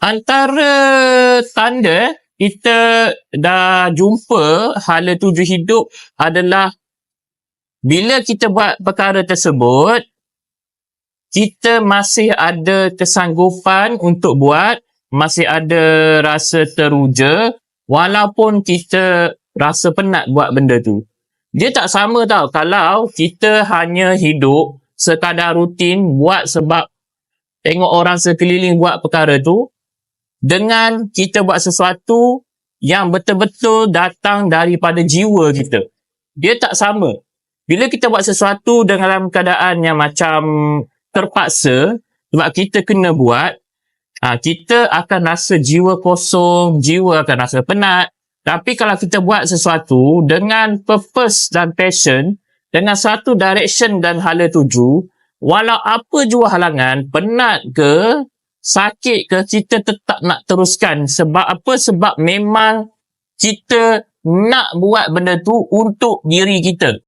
Antara tanda kita dah jumpa hala tuju hidup adalah bila kita buat perkara tersebut, kita masih ada kesanggupan untuk buat, masih ada rasa teruja walaupun kita rasa penat buat benda tu. Dia tak sama tau kalau kita hanya hidup sekadar rutin buat sebab tengok orang sekeliling buat perkara tu, dengan kita buat sesuatu yang betul-betul datang daripada jiwa kita. Dia tak sama. Bila kita buat sesuatu dalam keadaan yang macam terpaksa, sebab kita kena buat, kita akan rasa jiwa kosong, jiwa akan rasa penat. Tapi kalau kita buat sesuatu dengan purpose dan passion, dengan satu direction dan hala tuju, walau apa jua halangan, penat ke, sakit ke, kita tetap nak teruskan. Sebab apa? Sebab memang kita nak buat benda tu untuk diri kita.